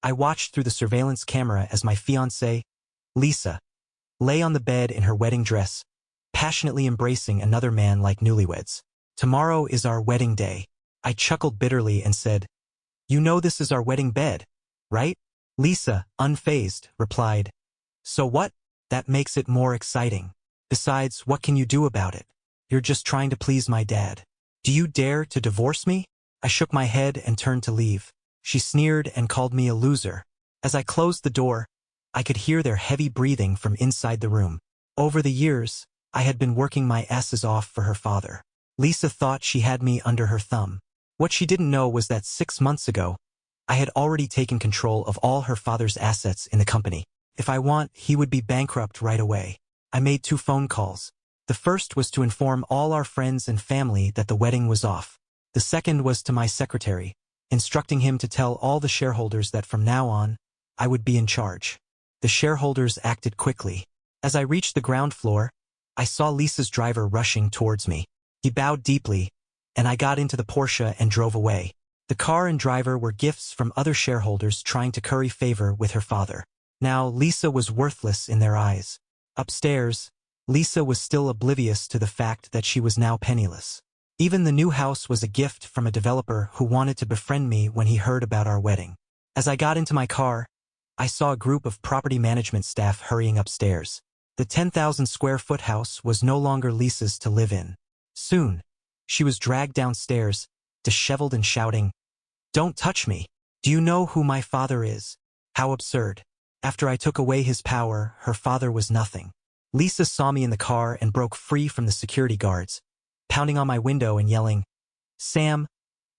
I watched through the surveillance camera as my fiancée, Lisa, lay on the bed in her wedding dress, passionately embracing another man like newlyweds. Tomorrow is our wedding day. I chuckled bitterly and said, "You know this is our wedding bed, right?" Lisa, unfazed, replied, "So what? That makes it more exciting. Besides, what can you do about it? You're just trying to please my dad. Do you dare to divorce me?" I shook my head and turned to leave. She sneered and called me a loser. As I closed the door, I could hear their heavy breathing from inside the room. Over the years, I had been working my asses off for her father. Lisa thought she had me under her thumb. What she didn't know was that 6 months ago, I had already taken control of all her father's assets in the company. If I want, he would be bankrupt right away. I made 2 phone calls. The first was to inform all our friends and family that the wedding was off. The second was to my secretary, instructing him to tell all the shareholders that from now on, I would be in charge. The shareholders acted quickly. As I reached the ground floor, I saw Lisa's driver rushing towards me. He bowed deeply, and I got into the Porsche and drove away. The car and driver were gifts from other shareholders trying to curry favor with her father. Now, Lisa was worthless in their eyes. Upstairs, Lisa was still oblivious to the fact that she was now penniless. Even the new house was a gift from a developer who wanted to befriend me when he heard about our wedding. As I got into my car, I saw a group of property management staff hurrying upstairs. The 10,000 square foot house was no longer Lisa's to live in. Soon, she was dragged downstairs, disheveled and shouting, "Don't touch me! Do you know who my father is? How absurd. After I took away his power, her father was nothing." Lisa saw me in the car and broke free from the security guards, pounding on my window and yelling, "Sam,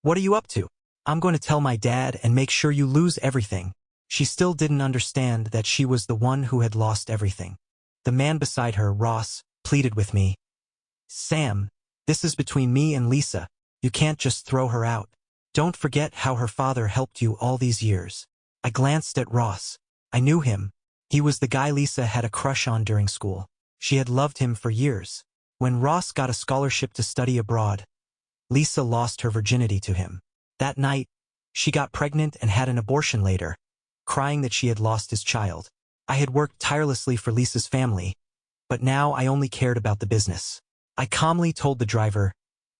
what are you up to? I'm going to tell my dad and make sure you lose everything." She still didn't understand that she was the one who had lost everything. The man beside her, Ross, pleaded with me, "Sam, this is between me and Lisa. You can't just throw her out. Don't forget how her father helped you all these years." I glanced at Ross. I knew him. He was the guy Lisa had a crush on during school. She had loved him for years. When Ross got a scholarship to study abroad, Lisa lost her virginity to him. That night, she got pregnant and had an abortion later, crying that she had lost his child. I had worked tirelessly for Lisa's family, but now I only cared about the business. I calmly told the driver,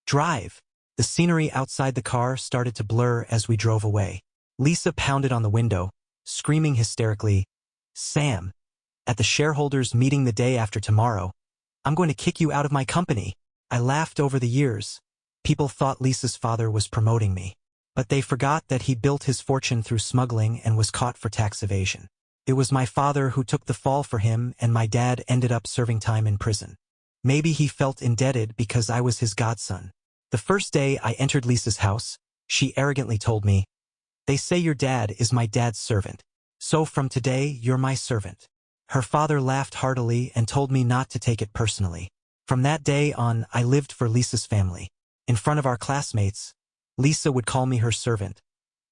"Drive." The scenery outside the car started to blur as we drove away. Lisa pounded on the window, screaming hysterically, "Sam, at the shareholders' meeting the day after tomorrow, I'm going to kick you out of my company." I laughed. Over the years, people thought Lisa's father was promoting me, but they forgot that he built his fortune through smuggling and was caught for tax evasion. It was my father who took the fall for him, and my dad ended up serving time in prison. Maybe he felt indebted because I was his godson. The first day I entered Lisa's house, she arrogantly told me, "They say your dad is my dad's servant, so from today you're my servant." Her father laughed heartily and told me not to take it personally. From that day on, I lived for Lisa's family. In front of our classmates, Lisa would call me her servant,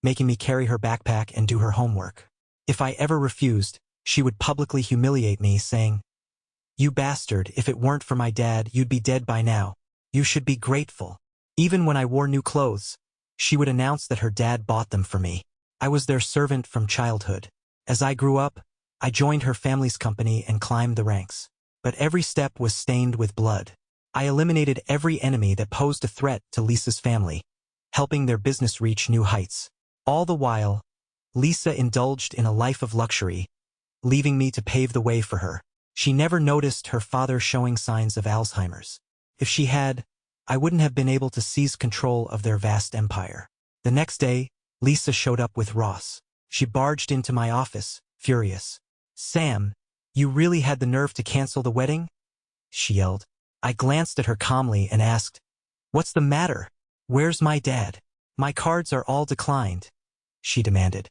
making me carry her backpack and do her homework. If I ever refused, she would publicly humiliate me, saying, "You bastard, if it weren't for my dad, you'd be dead by now. You should be grateful." Even when I wore new clothes, she would announce that her dad bought them for me. I was their servant from childhood. As I grew up, I joined her family's company and climbed the ranks. But every step was stained with blood. I eliminated every enemy that posed a threat to Lisa's family, helping their business reach new heights. All the while, Lisa indulged in a life of luxury, leaving me to pave the way for her. She never noticed her father showing signs of Alzheimer's. If she had, I wouldn't have been able to seize control of their vast empire. The next day, Lisa showed up with Ross. She barged into my office, furious. "Sam, you really had the nerve to cancel the wedding?" she yelled. I glanced at her calmly and asked, "What's the matter? Where's my dad?" "My cards are all declined," she demanded.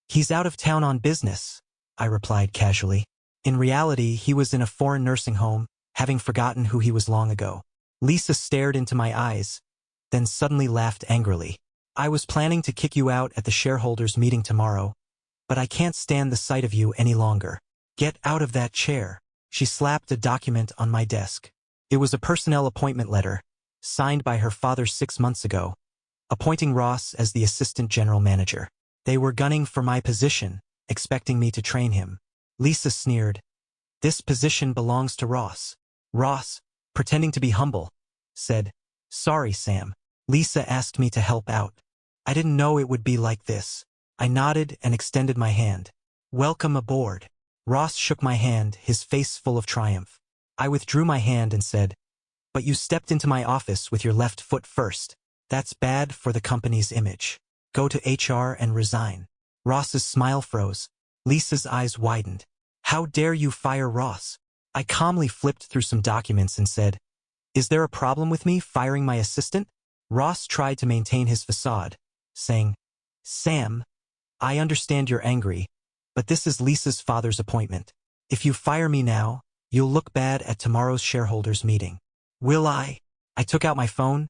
"He's out of town on business," I replied casually. In reality, he was in a foreign nursing home, having forgotten who he was long ago. Lisa stared into my eyes, then suddenly laughed angrily. "I was planning to kick you out at the shareholders' meeting tomorrow, but I can't stand the sight of you any longer. Get out of that chair." She slapped a document on my desk. It was a personnel appointment letter, signed by her father 6 months ago, appointing Ross as the assistant general manager. They were gunning for my position, expecting me to train him. Lisa sneered. This position belongs to Ross. Ross, pretending to be humble, said, Sorry, Sam. Lisa asked me to help out. I didn't know it would be like this. I nodded and extended my hand. Welcome aboard. Ross shook my hand, his face full of triumph. I withdrew my hand and said, But you stepped into my office with your left foot first. That's bad for the company's image. Go to HR and resign. Ross's smile froze. Lisa's eyes widened. How dare you fire Ross? I calmly flipped through some documents and said, Is there a problem with me firing my assistant? Ross tried to maintain his facade, saying, Sam, I understand you're angry, but this is Lisa's father's appointment. If you fire me now, you'll look bad at tomorrow's shareholders meeting. Will I? I took out my phone,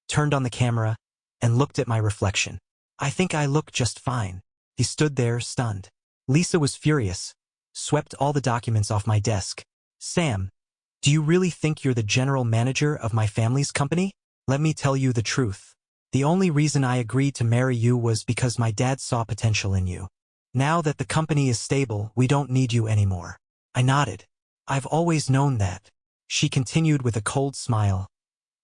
turned on the camera, and looked at my reflection. I think I look just fine. He stood there, stunned. Lisa was furious, swept all the documents off my desk. Sam, do you really think you're the general manager of my family's company? Let me tell you the truth. The only reason I agreed to marry you was because my dad saw potential in you. Now that the company is stable, we don't need you anymore. I nodded. I've always known that. She continued with a cold smile.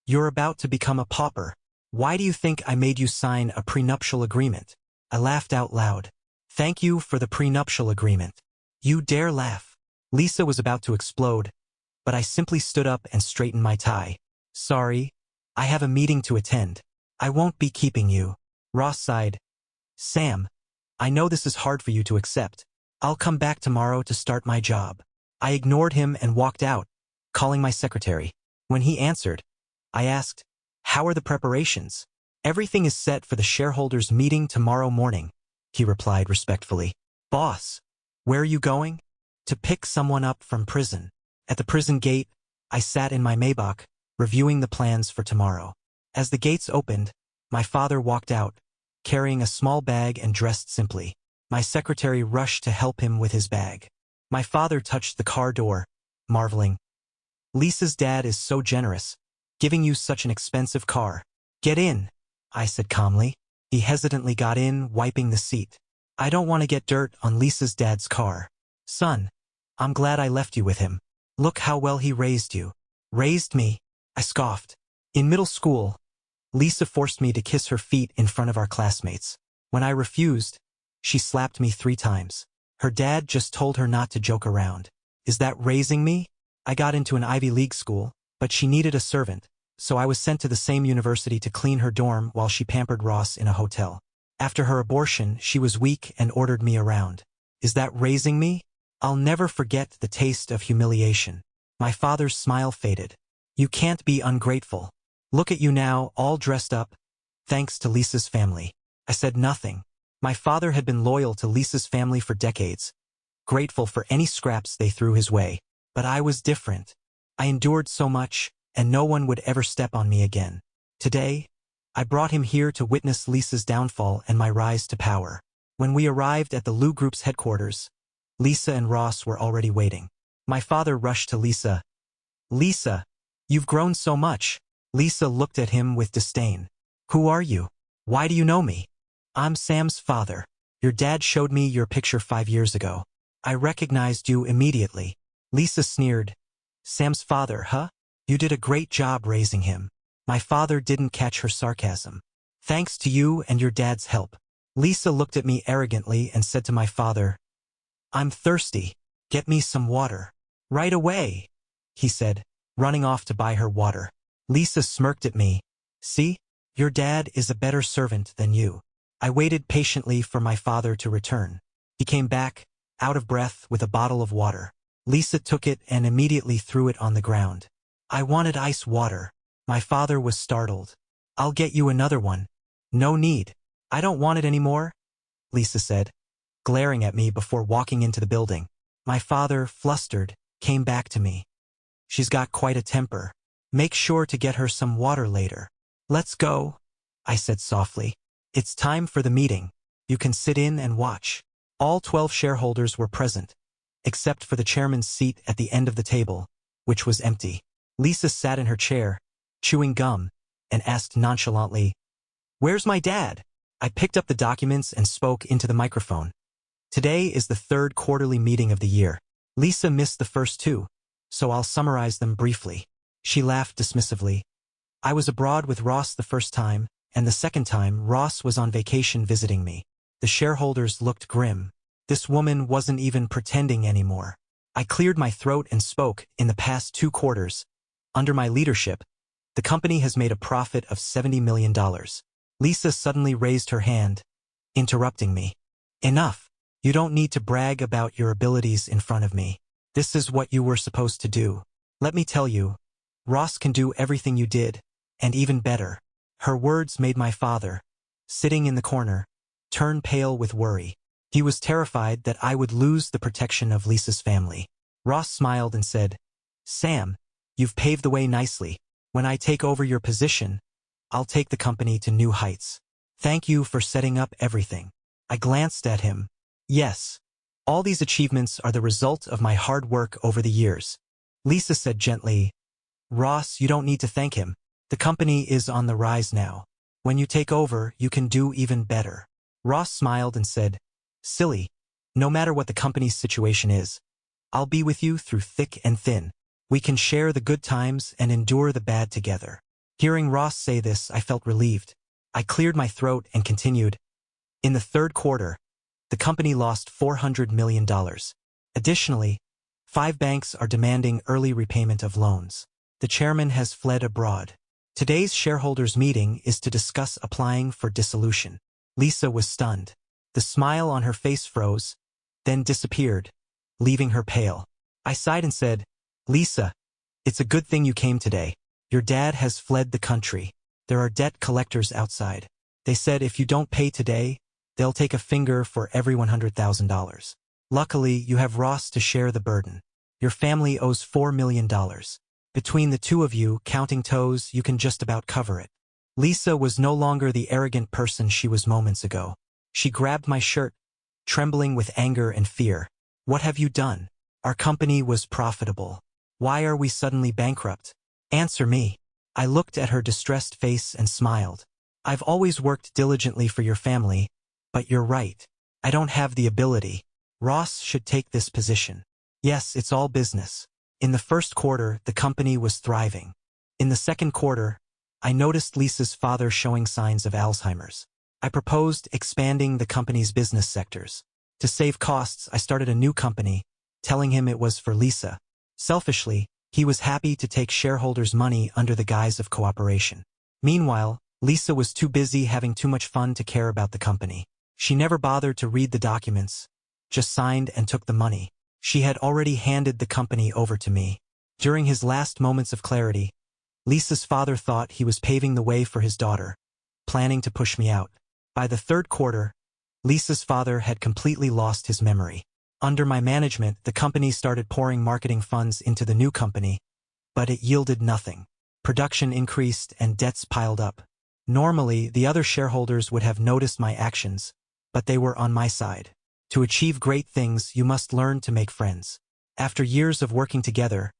You're about to become a pauper. Why do you think I made you sign a prenuptial agreement? I laughed out loud. Thank you for the prenuptial agreement. You dare laugh. Lisa was about to explode, but I simply stood up and straightened my tie. Sorry, I have a meeting to attend. I won't be keeping you. Ross sighed. Sam, I know this is hard for you to accept. I'll come back tomorrow to start my job. I ignored him and walked out, calling my secretary. When he answered, I asked, How are the preparations? Everything is set for the shareholders' meeting tomorrow morning, he replied respectfully. Boss, where are you going? To pick someone up from prison. At the prison gate, I sat in my Maybach, reviewing the plans for tomorrow. As the gates opened, my father walked out, carrying a small bag and dressed simply. My secretary rushed to help him with his bag. My father touched the car door, marveling. Lisa's dad is so generous, giving you such an expensive car. Get in, I said calmly. He hesitantly got in, wiping the seat. I don't want to get dirt on Lisa's dad's car. Son, I'm glad I left you with him. Look how well he raised you. Raised me? I scoffed. In middle school, Lisa forced me to kiss her feet in front of our classmates. When I refused, she slapped me 3 times. Her dad just told her not to joke around. Is that raising me? I got into an Ivy League school, but she needed a servant, so I was sent to the same university to clean her dorm while she pampered Ross in a hotel. After her abortion, she was weak and ordered me around. Is that raising me? I'll never forget the taste of humiliation. My father's smile faded. You can't be ungrateful. Look at you now, all dressed up, thanks to Lisa's family. I said nothing. My father had been loyal to Lisa's family for decades, grateful for any scraps they threw his way. But I was different. I endured so much, and no one would ever step on me again. Today, I brought him here to witness Lisa's downfall and my rise to power. When we arrived at the Lou Group's headquarters, Lisa and Ross were already waiting. My father rushed to Lisa. Lisa, you've grown so much. Lisa looked at him with disdain. Who are you? Why do you know me? I'm Sam's father. Your dad showed me your picture 5 years ago. I recognized you immediately. Lisa sneered. Sam's father, huh? You did a great job raising him. My father didn't catch her sarcasm. Thanks to you and your dad's help. Lisa looked at me arrogantly and said to my father, I'm thirsty. Get me some water. Right away, he said, running off to buy her water. Lisa smirked at me. See, your dad is a better servant than you. I waited patiently for my father to return. He came back, out of breath, with a bottle of water. Lisa took it and immediately threw it on the ground. I wanted ice water. My father was startled. I'll get you another one. No need. I don't want it anymore, Lisa said, glaring at me before walking into the building. My father, flustered, came back to me. She's got quite a temper. Make sure to get her some water later. Let's go, I said softly. It's time for the meeting. You can sit in and watch. All 12 shareholders were present, except for the chairman's seat at the end of the table, which was empty. Lisa sat in her chair, chewing gum, and asked nonchalantly, Where's my dad? I picked up the documents and spoke into the microphone. Today is the third quarterly meeting of the year. Lisa missed the first two, so I'll summarize them briefly. She laughed dismissively. I was abroad with Ross the first time, and the second time Ross was on vacation visiting me. The shareholders looked grim. This woman wasn't even pretending anymore. I cleared my throat and spoke. In the past 2 quarters, under my leadership, the company has made a profit of $70 million. Lisa suddenly raised her hand, interrupting me. Enough. You don't need to brag about your abilities in front of me. This is what you were supposed to do. Let me tell you, Ross can do everything you did, and even better. Her words made my father, sitting in the corner, turn pale with worry. He was terrified that I would lose the protection of Lisa's family. Ross smiled and said, Sam, you've paved the way nicely. When I take over your position, I'll take the company to new heights. Thank you for setting up everything. I glanced at him. Yes, all these achievements are the result of my hard work over the years. Lisa said gently, Ross, you don't need to thank him. The company is on the rise now. When you take over, you can do even better. Ross smiled and said, Silly, no matter what the company's situation is, I'll be with you through thick and thin. We can share the good times and endure the bad together. Hearing Ross say this, I felt relieved. I cleared my throat and continued. In the third quarter, the company lost $400 million. Additionally, 5 banks are demanding early repayment of loans. The chairman has fled abroad. Today's shareholders' meeting is to discuss applying for dissolution. Lisa was stunned. The smile on her face froze, then disappeared, leaving her pale. I sighed and said, Lisa, it's a good thing you came today. Your dad has fled the country. There are debt collectors outside. They said if you don't pay today, they'll take a finger for every $100,000. Luckily, you have Ross to share the burden. Your family owes $4 million. Between the two of you, counting toes, you can just about cover it. Lisa was no longer the arrogant person she was moments ago. She grabbed my shirt, trembling with anger and fear. What have you done? Our company was profitable. Why are we suddenly bankrupt? Answer me. I looked at her distressed face and smiled. I've always worked diligently for your family, but you're right. I don't have the ability. Ross should take this position. Yes, it's all business. In the first quarter, the company was thriving. In the second quarter, I noticed Lisa's father showing signs of Alzheimer's. I proposed expanding the company's business sectors. To save costs, I started a new company, telling him it was for Lisa. Selfishly, he was happy to take shareholders' money under the guise of cooperation. Meanwhile, Lisa was too busy having too much fun to care about the company. She never bothered to read the documents, just signed and took the money. She had already handed the company over to me. During his last moments of clarity, Lisa's father thought he was paving the way for his daughter, planning to push me out. By the third quarter, Lisa's father had completely lost his memory. Under my management, the company started pouring marketing funds into the new company, but it yielded nothing. Production increased and debts piled up. Normally, the other shareholders would have noticed my actions, but they were on my side. To achieve great things, you must learn to make friends. After years of working together,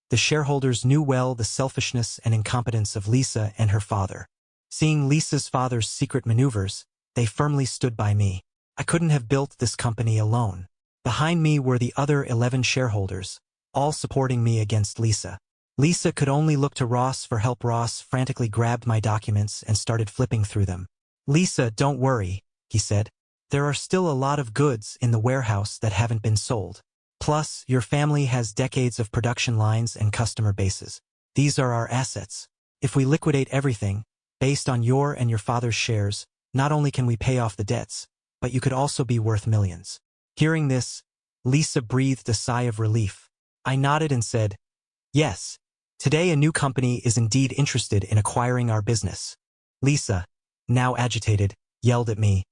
the shareholders knew well the selfishness and incompetence of Lisa and her father. Seeing Lisa's father's secret maneuvers, they firmly stood by me. I couldn't have built this company alone. Behind me were the other 11 shareholders, all supporting me against Lisa. Lisa could only look to Ross for help. Ross frantically grabbed my documents and started flipping through them. Lisa, don't worry, he said. There are still a lot of goods in the warehouse that haven't been sold. Plus, your family has decades of production lines and customer bases. These are our assets. If we liquidate everything, based on your and your father's shares, not only can we pay off the debts, but you could also be worth millions. Hearing this, Lisa breathed a sigh of relief. I nodded and said, Yes, today a new company is indeed interested in acquiring our business. Lisa, now agitated, yelled at me,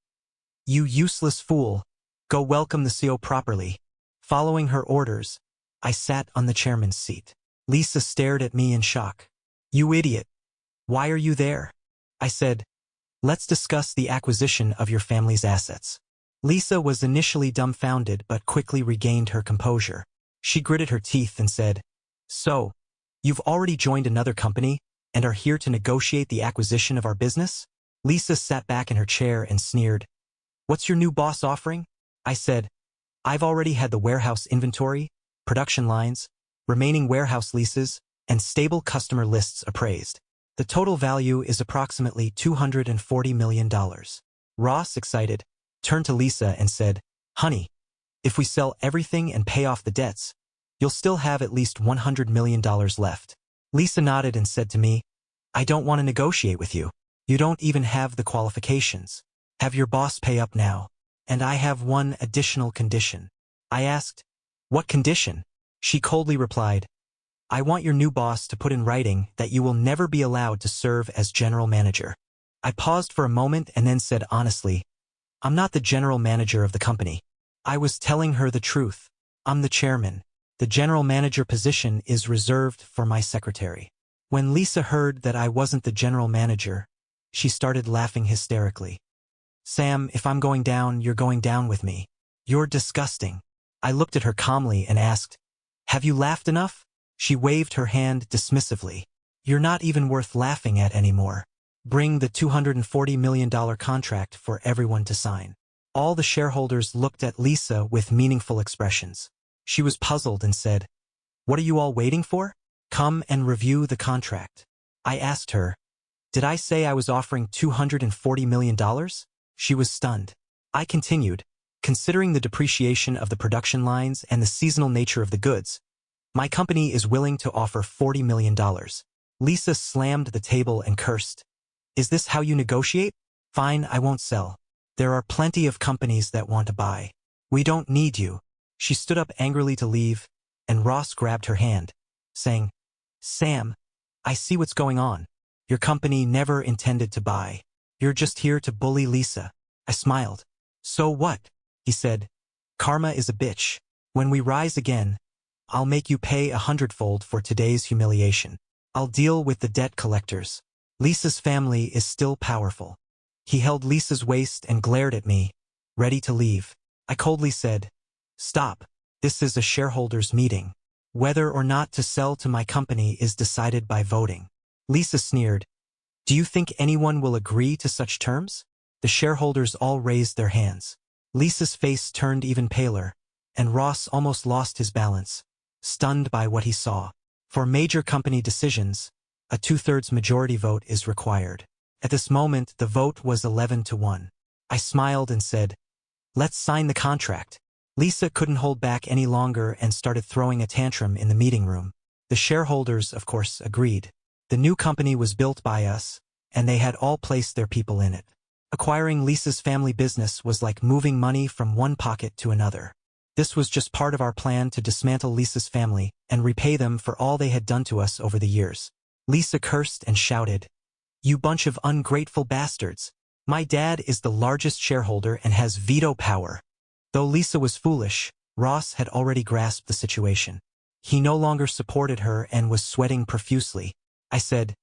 You useless fool! Go welcome the CEO properly. Following her orders, I sat on the chairman's seat. Lisa stared at me in shock. You idiot! Why are you there? I said, Let's discuss the acquisition of your family's assets. Lisa was initially dumbfounded but quickly regained her composure. She gritted her teeth and said, So, you've already joined another company and are here to negotiate the acquisition of our business? Lisa sat back in her chair and sneered. What's your new boss offering? I said, I've already had the warehouse inventory, production lines, remaining warehouse leases, and stable customer lists appraised. The total value is approximately $240 million. Ross, excited, turned to Lisa and said, Honey, if we sell everything and pay off the debts, you'll still have at least $100 million left. Lisa nodded and said to me, I don't want to negotiate with you. You don't even have the qualifications. Have your boss pay up now. And I have one additional condition. I asked, What condition? She coldly replied, I want your new boss to put in writing that you will never be allowed to serve as general manager. I paused for a moment and then said honestly, I'm not the general manager of the company. I was telling her the truth. I'm the chairman. The general manager position is reserved for my secretary. When Lisa heard that I wasn't the general manager, she started laughing hysterically. Sam, if I'm going down, you're going down with me. You're disgusting. I looked at her calmly and asked, Have you laughed enough? She waved her hand dismissively. You're not even worth laughing at anymore. Bring the $240 million contract for everyone to sign. All the shareholders looked at Lisa with meaningful expressions. She was puzzled and said, What are you all waiting for? Come and review the contract. I asked her, Did I say I was offering $240 million? She was stunned. I continued, Considering the depreciation of the production lines and the seasonal nature of the goods, my company is willing to offer $40 million. Lisa slammed the table and cursed. Is this how you negotiate? Fine, I won't sell. There are plenty of companies that want to buy. We don't need you. She stood up angrily to leave, and Ross grabbed her hand, saying, Sam, I see what's going on. Your company never intended to buy. You're just here to bully Lisa. I smiled. So what? He said, Karma is a bitch. When we rise again, I'll make you pay 100-fold for today's humiliation. I'll deal with the debt collectors. Lisa's family is still powerful. He held Lisa's waist and glared at me, ready to leave. I coldly said, Stop. This is a shareholders' meeting. Whether or not to sell to my company is decided by voting. Lisa sneered. Do you think anyone will agree to such terms? The shareholders all raised their hands. Lisa's face turned even paler, and Ross almost lost his balance, stunned by what he saw. For major company decisions, a 2/3 majority vote is required. At this moment, the vote was 11-1. I smiled and said, Let's sign the contract. Lisa couldn't hold back any longer and started throwing a tantrum in the meeting room. The shareholders, of course, agreed. The new company was built by us, and they had all placed their people in it. Acquiring Lisa's family business was like moving money from one pocket to another. This was just part of our plan to dismantle Lisa's family and repay them for all they had done to us over the years. Lisa cursed and shouted, You bunch of ungrateful bastards. My dad is the largest shareholder and has veto power. Though Lisa was foolish, Ross had already grasped the situation. He no longer supported her and was sweating profusely. I said,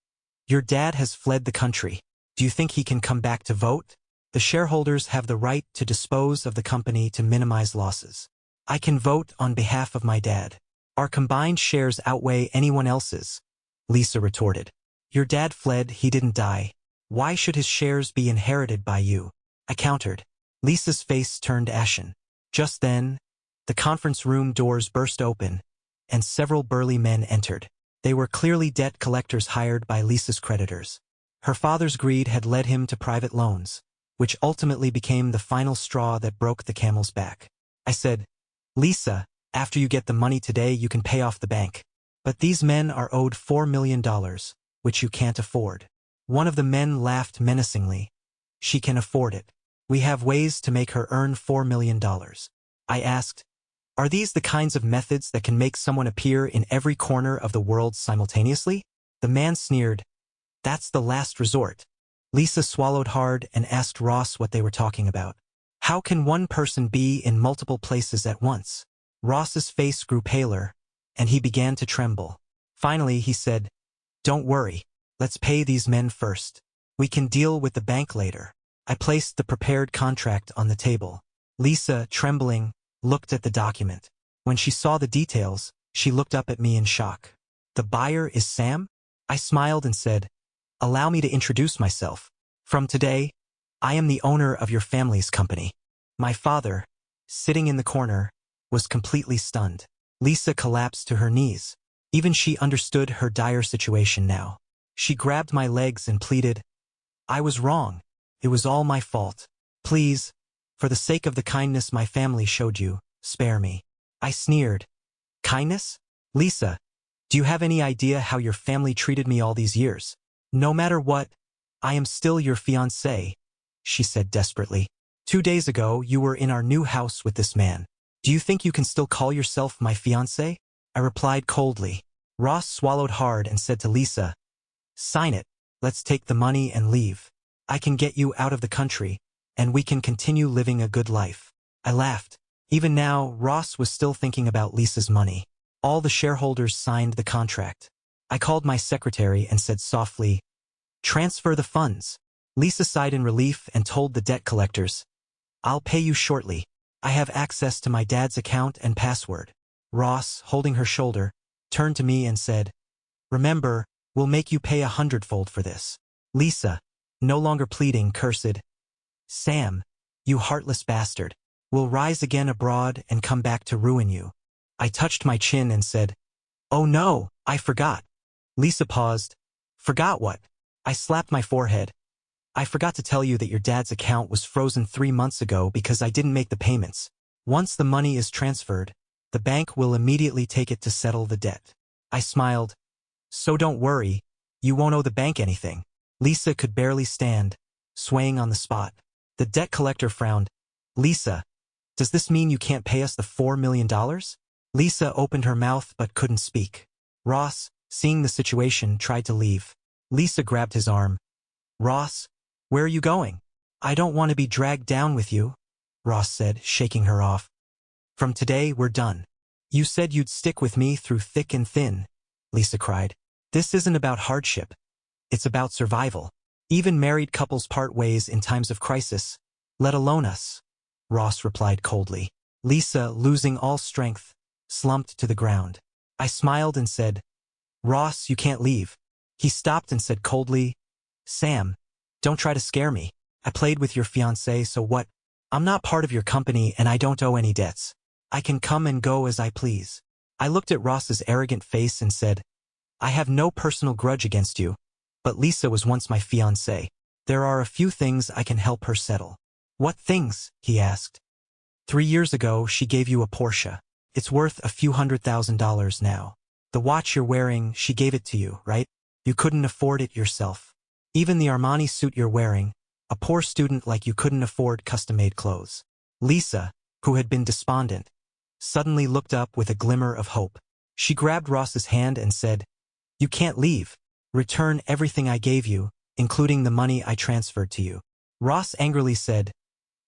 Your dad has fled the country. Do you think he can come back to vote? The shareholders have the right to dispose of the company to minimize losses. I can vote on behalf of my dad. Our combined shares outweigh anyone else's, Lisa retorted. Your dad fled, he didn't die. Why should his shares be inherited by you? I countered. Lisa's face turned ashen. Just then, the conference room doors burst open, and several burly men entered. They were clearly debt collectors hired by Lisa's creditors. Her father's greed had led him to private loans, which ultimately became the final straw that broke the camel's back. I said, Lisa, after you get the money today, you can pay off the bank. But these men are owed $4 million, which you can't afford. One of the men laughed menacingly. She can afford it. We have ways to make her earn $4 million. I asked, Are these the kinds of methods that can make someone appear in every corner of the world simultaneously? The man sneered, That's the last resort. Lisa swallowed hard and asked Ross what they were talking about. How can one person be in multiple places at once? Ross's face grew paler, and he began to tremble. Finally, he said, Don't worry. Let's pay these men first. We can deal with the bank later. I placed the prepared contract on the table. Lisa, trembling, looked at the document. When she saw the details, she looked up at me in shock. The buyer is Sam? I smiled and said, Allow me to introduce myself. From today, I am the owner of your family's company. My father, sitting in the corner, was completely stunned. Lisa collapsed to her knees. Even she understood her dire situation now. She grabbed my legs and pleaded, I was wrong. It was all my fault. Please, for the sake of the kindness my family showed you, spare me. I sneered. Kindness? Lisa, do you have any idea how your family treated me all these years? No matter what, I am still your fiancée, she said desperately. 2 days ago, you were in our new house with this man. Do you think you can still call yourself my fiancé? I replied coldly. Ross swallowed hard and said to Lisa, Sign it. Let's take the money and leave. I can get you out of the country, and we can continue living a good life. I laughed. Even now, Ross was still thinking about Lisa's money. All the shareholders signed the contract. I called my secretary and said softly, Transfer the funds. Lisa sighed in relief and told the debt collectors, I'll pay you shortly. I have access to my dad's account and password. Ross, holding her shoulder, turned to me and said, Remember, we'll make you pay 100-fold for this. Lisa, no longer pleading, cursed, Sam, you heartless bastard, will rise again abroad and come back to ruin you. I touched my chin and said, Oh no, I forgot. Lisa paused. Forgot what? I slapped my forehead. I forgot to tell you that your dad's account was frozen 3 months ago because I didn't make the payments. Once the money is transferred, the bank will immediately take it to settle the debt. I smiled. So don't worry, you won't owe the bank anything. Lisa could barely stand, swaying on the spot. The debt collector frowned. Lisa, does this mean you can't pay us the $4 million? Lisa opened her mouth but couldn't speak. Ross, seeing the situation, tried to leave. Lisa grabbed his arm. Ross, where are you going? I don't want to be dragged down with you, Ross said, shaking her off. From today, we're done. You said you'd stick with me through thick and thin, Lisa cried. This isn't about hardship. It's about survival. Even married couples part ways in times of crisis, let alone us, Ross replied coldly. Lisa, losing all strength, slumped to the ground. I smiled and said, Ross, you can't leave. He stopped and said coldly, Sam, don't try to scare me. I played with your fiancé, so what? I'm not part of your company and I don't owe any debts. I can come and go as I please. I looked at Ross's arrogant face and said, I have no personal grudge against you, but Lisa was once my fiancé. There are a few things I can help her settle. What things? He asked. 3 years ago, she gave you a Porsche. It's worth a few $100,000 now. The watch you're wearing, she gave it to you, right? You couldn't afford it yourself. Even the Armani suit you're wearing, a poor student like you couldn't afford custom-made clothes. Lisa, who had been despondent, suddenly looked up with a glimmer of hope. She grabbed Ross's hand and said, You can't leave. Return everything I gave you, including the money I transferred to you. Ross angrily said,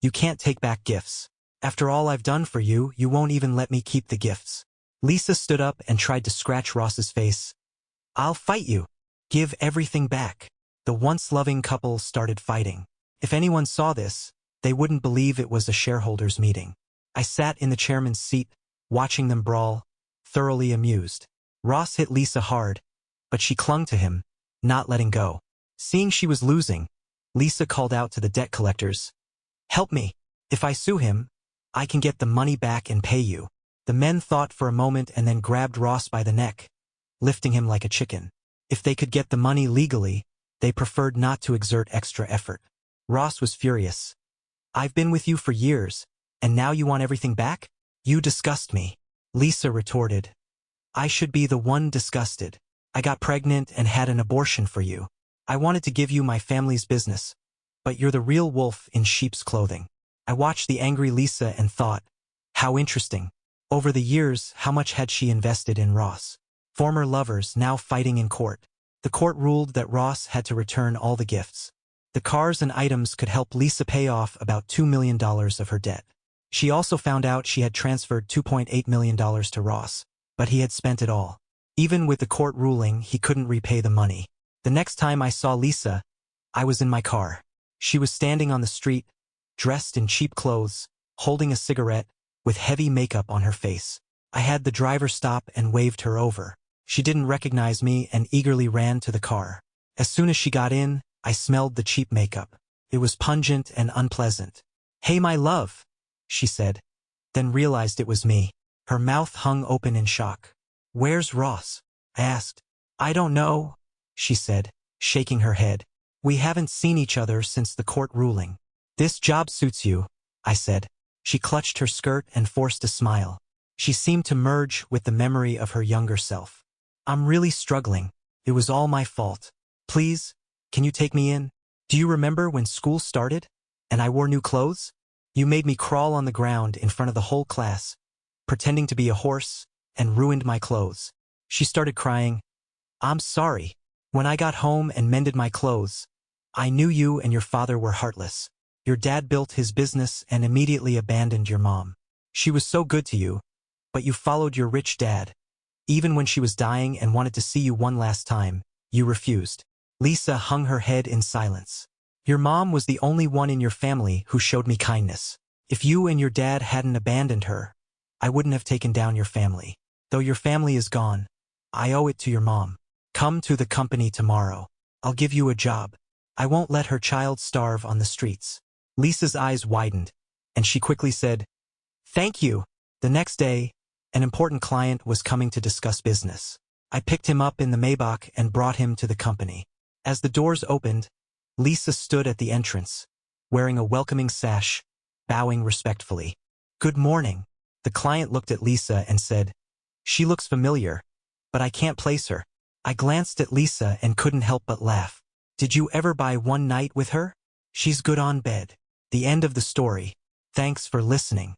You can't take back gifts. After all I've done for you, you won't even let me keep the gifts. Lisa stood up and tried to scratch Ross's face. I'll fight you. Give everything back. The once loving couple started fighting. If anyone saw this, they wouldn't believe it was a shareholders' meeting. I sat in the chairman's seat, watching them brawl, thoroughly amused. Ross hit Lisa hard, but she clung to him, not letting go. Seeing she was losing, Lisa called out to the debt collectors, Help me. If I sue him, I can get the money back and pay you. The men thought for a moment and then grabbed Ross by the neck, lifting him like a chicken. If they could get the money legally, they preferred not to exert extra effort. Ross was furious. I've been with you for years, and now you want everything back? You disgust me. Lisa retorted. I should be the one disgusted. I got pregnant and had an abortion for you. I wanted to give you my family's business, but you're the real wolf in sheep's clothing. I watched the angry Lisa and thought, how interesting. Over the years, how much had she invested in Ross? Former lovers now fighting in court. The court ruled that Ross had to return all the gifts. The cars and items could help Lisa pay off about $2 million of her debt. She also found out she had transferred $2.8 million to Ross, but he had spent it all. Even with the court ruling, he couldn't repay the money. The next time I saw Lisa, I was in my car. She was standing on the street, dressed in cheap clothes, holding a cigarette, with heavy makeup on her face. I had the driver stop and waved her over. She didn't recognize me and eagerly ran to the car. As soon as she got in, I smelled the cheap makeup. It was pungent and unpleasant. "Hey, my love," she said, then realized it was me. Her mouth hung open in shock. "Where's Ross?" I asked. "I don't know," she said, shaking her head. "We haven't seen each other since the court ruling." "This job suits you," I said. She clutched her skirt and forced a smile. She seemed to merge with the memory of her younger self. "I'm really struggling. It was all my fault. Please, can you take me in? Do you remember when school started? And I wore new clothes? You made me crawl on the ground in front of the whole class, pretending to be a horse, and ruined my clothes." She started crying. "I'm sorry. When I got home and mended my clothes, I knew you and your father were heartless. Your dad built his business and immediately abandoned your mom. She was so good to you, but you followed your rich dad. Even when she was dying and wanted to see you one last time, you refused." Lisa hung her head in silence. "Your mom was the only one in your family who showed me kindness. If you and your dad hadn't abandoned her, I wouldn't have taken down your family. Though your family is gone, I owe it to your mom. Come to the company tomorrow. I'll give you a job. I won't let her child starve on the streets." Lisa's eyes widened, and she quickly said, "Thank you." The next day, an important client was coming to discuss business. I picked him up in the Maybach and brought him to the company. As the doors opened, Lisa stood at the entrance, wearing a welcoming sash, bowing respectfully. "Good morning." The client looked at Lisa and said, "She looks familiar, but I can't place her." I glanced at Lisa and couldn't help but laugh. "Did you ever buy one night with her? She's good on bed." The end of the story. Thanks for listening.